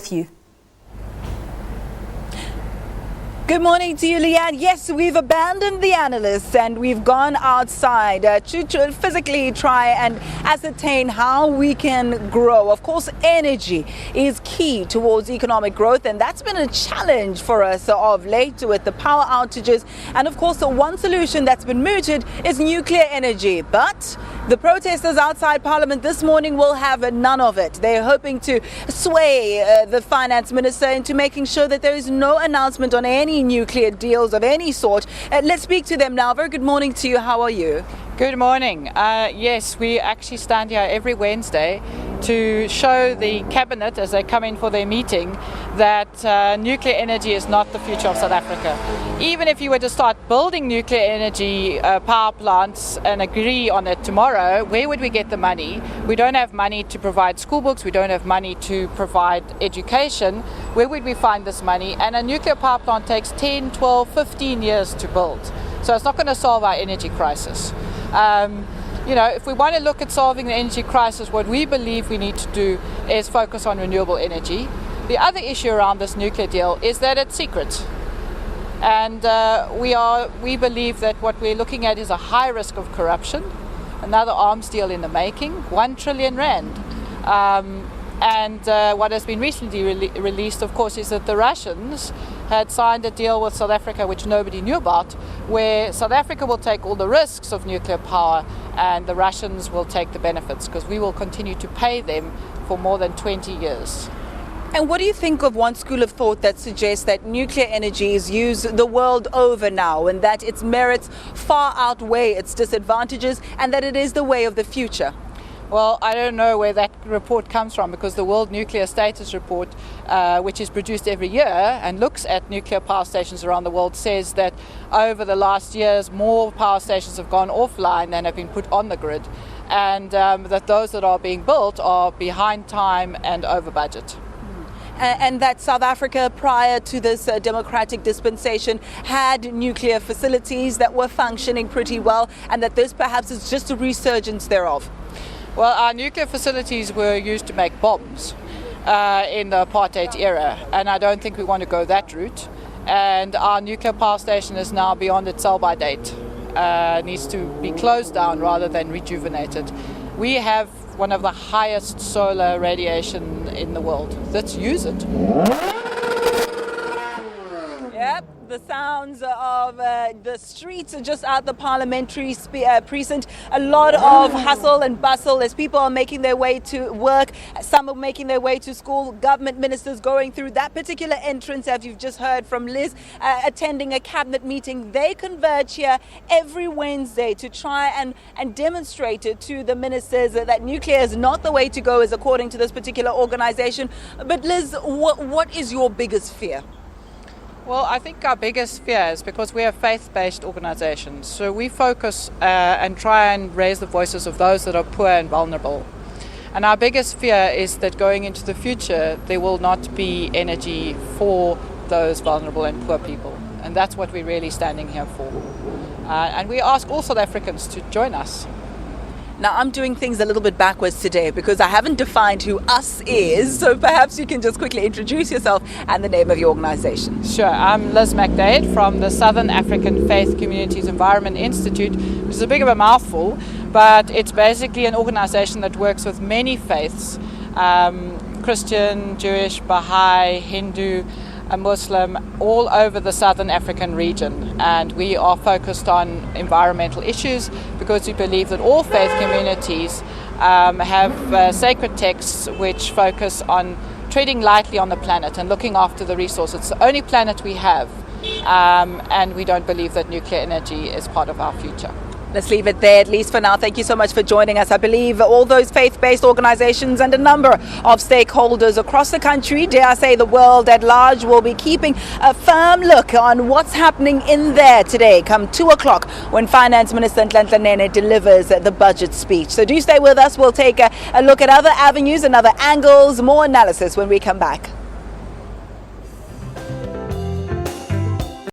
You. Good morning to you, Leanne. Yes, we've abandoned the analysts and we've gone outside to physically try and ascertain how we can grow. Of course, energy is key towards economic growth, and that's been a challenge for us of late with the power outages. And of course, the one solution that's been mooted is nuclear energy. But the protesters outside Parliament this morning will have none of it. They're hoping to sway the finance minister into making sure that there is no announcement on any nuclear deals of any sort. Let's speak to them now. Very good morning to you. How are you? Good morning. Yes, we actually stand here every Wednesday to show the cabinet as they come in for their meeting that nuclear energy is not the future of South Africa. Even if you were to start building nuclear energy power plants and agree on it tomorrow, where would we get the money? We don't have money to provide school books. We don't have money to provide education. Where would we find this money? And a nuclear power plant takes 10, 12, 15 years to build. So it's not going to solve our energy crisis. If we want to look at solving the energy crisis, what we believe we need to do is focus on renewable energy. The other issue around this nuclear deal is that it's secret. And we believe that what we're looking at is a high risk of corruption, another arms deal in the making, 1 trillion rand. What has been recently released, of course, is that the Russians had signed a deal with South Africa, which nobody knew about, where South Africa will take all the risks of nuclear power and the Russians will take the benefits, because we will continue to pay them for more than 20 years. And what do you think of one school of thought that suggests that nuclear energy is used the world over now and that its merits far outweigh its disadvantages and that it is the way of the future? Well, I don't know where that report comes from, because the World Nuclear Status Report, which is produced every year and looks at nuclear power stations around the world, says that over the last years more power stations have gone offline than have been put on the grid, and that those that are being built are behind time and over budget. And that South Africa, prior to this democratic dispensation, had nuclear facilities that were functioning pretty well, and that this perhaps is just a resurgence thereof. Well, our nuclear facilities were used to make bombs in the apartheid era, and I don't think we want to go that route. And our nuclear power station is now beyond its sell-by date. Needs to be closed down rather than rejuvenated. We have one of the highest solar radiation in the world. Let's use it. Yep, the sounds of the streets just out the parliamentary precinct. A lot of hustle and bustle as people are making their way to work. Some are making their way to school. Government ministers going through that particular entrance, as you've just heard from Liz, attending a cabinet meeting. They converge here every Wednesday to try and demonstrate it to the ministers that nuclear is not the way to go, as according to this particular organization. But Liz, what is your biggest fear? Well, I think our biggest fear is because we are faith-based organizations. So we focus and try and raise the voices of those that are poor and vulnerable. And our biggest fear is that going into the future, there will not be energy for those vulnerable and poor people. And that's what we're really standing here for. And we ask all South Africans to join us. Now, I'm doing things a little bit backwards today because I haven't defined who us is. So perhaps you can just quickly introduce yourself and the name of your organization. Sure. I'm Liz McDade from the Southern African Faith Communities Environment Institute, which is a bit of a mouthful, but it's basically an organization that works with many faiths, Christian, Jewish, Baha'i, Hindu, a Muslim, all over the Southern African region. And we are focused on environmental issues because we believe that all faith communities have sacred texts which focus on treading lightly on the planet and looking after the resource. It's the only planet we have, and we don't believe that nuclear energy is part of our future. Let's leave it there, at least for now. Thank you so much for joining us. I believe all those faith-based organizations and a number of stakeholders across the country, dare I say the world at large, will be keeping a firm look on what's happening in there today, come 2 o'clock, when Finance Minister Nhlanhla Nene delivers the budget speech. So do stay with us. We'll take a look at other avenues and other angles, more analysis when we come back.